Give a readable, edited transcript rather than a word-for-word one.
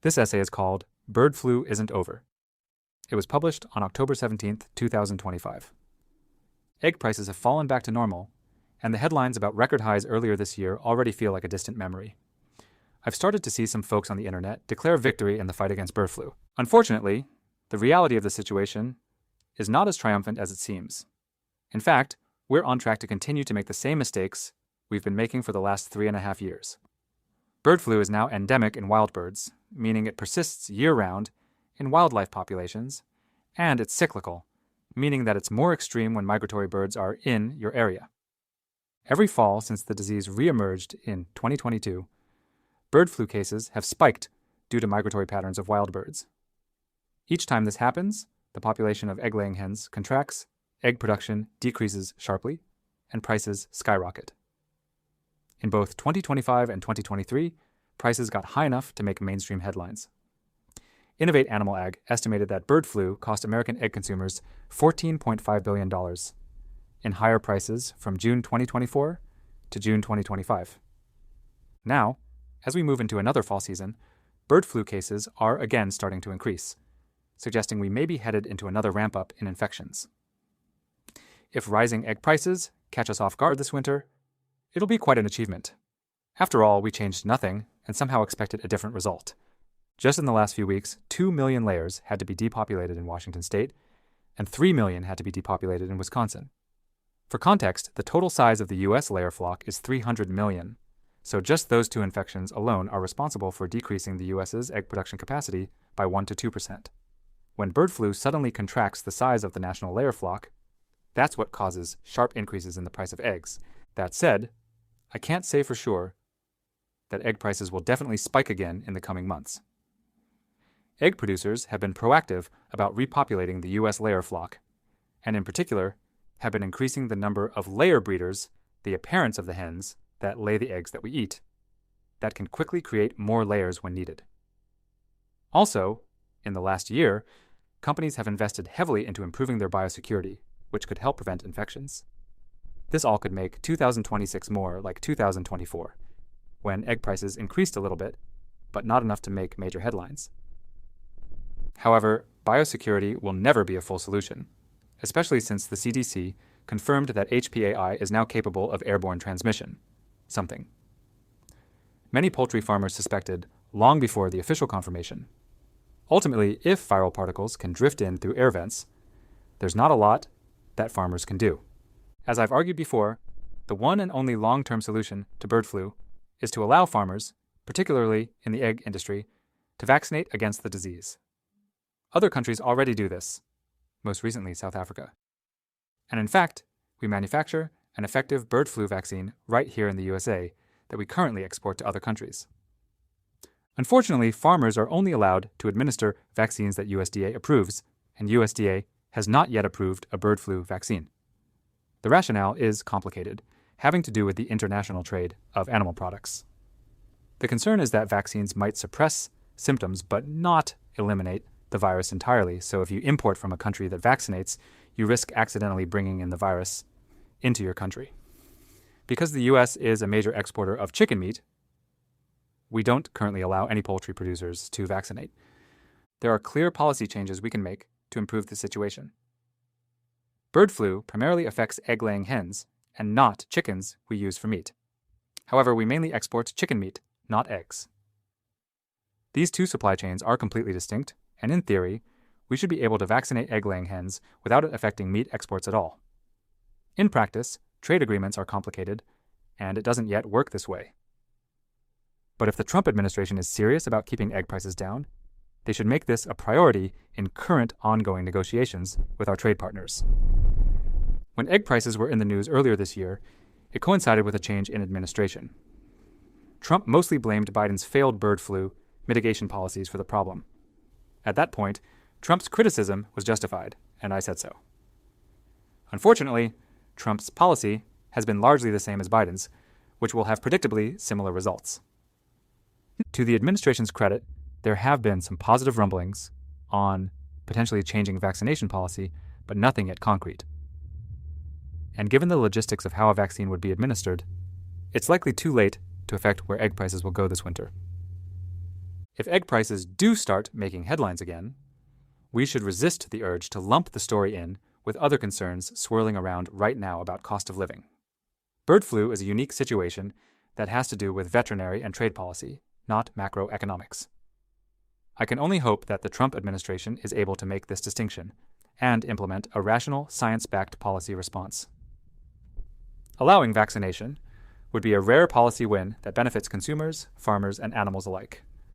This essay is called Bird Flu Isn't Over. It was published on October 17, 2025. Egg prices have fallen back to normal, and the headlines about record highs earlier this year already feel like a distant memory. I've started to see some folks on the internet declare victory in the fight against bird flu. Unfortunately, the reality of the situation is not as triumphant as it seems. In fact, we're on track to continue to make the same mistakes we've been making for the last 3.5 years. Bird flu is now endemic in wild birds, meaning it persists year-round in wildlife populations, and it's cyclical, meaning that it's more extreme when migratory birds are in your area. Every fall since the disease re-emerged in 2022, bird flu cases have spiked due to migratory patterns of wild birds. Each time this happens, the population of egg-laying hens contracts, egg production decreases sharply, and prices skyrocket. In both 2025 and 2023, prices got high enough to make mainstream headlines. Innovate Animal Ag estimated that bird flu cost American egg consumers $14.5 billion in higher prices from June 2024 to June 2025. Now, as we move into another fall season, bird flu cases are again starting to increase, suggesting we may be headed into another ramp-up in infections. If rising egg prices catch us off guard this winter, it'll be quite an achievement. After all, we changed nothing and somehow expected a different result. Just in the last few weeks, 2 million layers had to be depopulated in Washington state, and 3 million had to be depopulated in Wisconsin. For context, the total size of the U.S. layer flock is 300 million, so just those two infections alone are responsible for decreasing the U.S.'s egg production capacity by 1 to 2%. When bird flu suddenly contracts the size of the national layer flock, that's what causes sharp increases in the price of eggs. That said, I can't say for sure that egg prices will definitely spike again in the coming months. Egg producers have been proactive about repopulating the U.S. layer flock, and in particular, have been increasing the number of layer breeders, the parents of the hens that lay the eggs that we eat, that can quickly create more layers when needed. Also, in the last year, companies have invested heavily into improving their biosecurity, which could help prevent infections. This all could make 2026 more like 2024, when egg prices increased a little bit, but not enough to make major headlines. However, biosecurity will never be a full solution, especially since the CDC confirmed that HPAI is now capable of airborne transmission, something many poultry farmers suspected long before the official confirmation. Ultimately, if viral particles can drift in through air vents, there's not a lot that farmers can do. As I've argued before, the one and only long-term solution to bird flu is to allow farmers, particularly in the egg industry, to vaccinate against the disease. Other countries already do this, most recently South Africa. And in fact, we manufacture an effective bird flu vaccine right here in the USA that we currently export to other countries. Unfortunately, farmers are only allowed to administer vaccines that USDA approves, and USDA has not yet approved a bird flu vaccine. The rationale is complicated, having to do with the international trade of animal products. The concern is that vaccines might suppress symptoms but not eliminate the virus entirely, so if you import from a country that vaccinates, you risk accidentally bringing in the virus into your country. Because the U.S. is a major exporter of chicken meat, we don't currently allow any poultry producers to vaccinate. There are clear policy changes we can make to improve the situation. Bird flu primarily affects egg-laying hens, and not chickens we use for meat. However, we mainly export chicken meat, not eggs. These two supply chains are completely distinct, and in theory, we should be able to vaccinate egg-laying hens without it affecting meat exports at all. In practice, trade agreements are complicated, and it doesn't yet work this way. But if the Trump administration is serious about keeping egg prices down, they should make this a priority in current ongoing negotiations with our trade partners. When egg prices were in the news earlier this year, it coincided with a change in administration. Trump mostly blamed Biden's failed bird flu mitigation policies for the problem. At that point, Trump's criticism was justified, and I said so. Unfortunately, Trump's policy has been largely the same as Biden's, which will have predictably similar results. To the administration's credit, there have been some positive rumblings on potentially changing vaccination policy, but nothing yet concrete. And given the logistics of how a vaccine would be administered, it's likely too late to affect where egg prices will go this winter. If egg prices do start making headlines again, we should resist the urge to lump the story in with other concerns swirling around right now about cost of living. Bird flu is a unique situation that has to do with veterinary and trade policy, not macroeconomics. I can only hope that the Trump administration is able to make this distinction and implement a rational, science-backed policy response. Allowing vaccination would be a rare policy win that benefits consumers, farmers, and animals alike.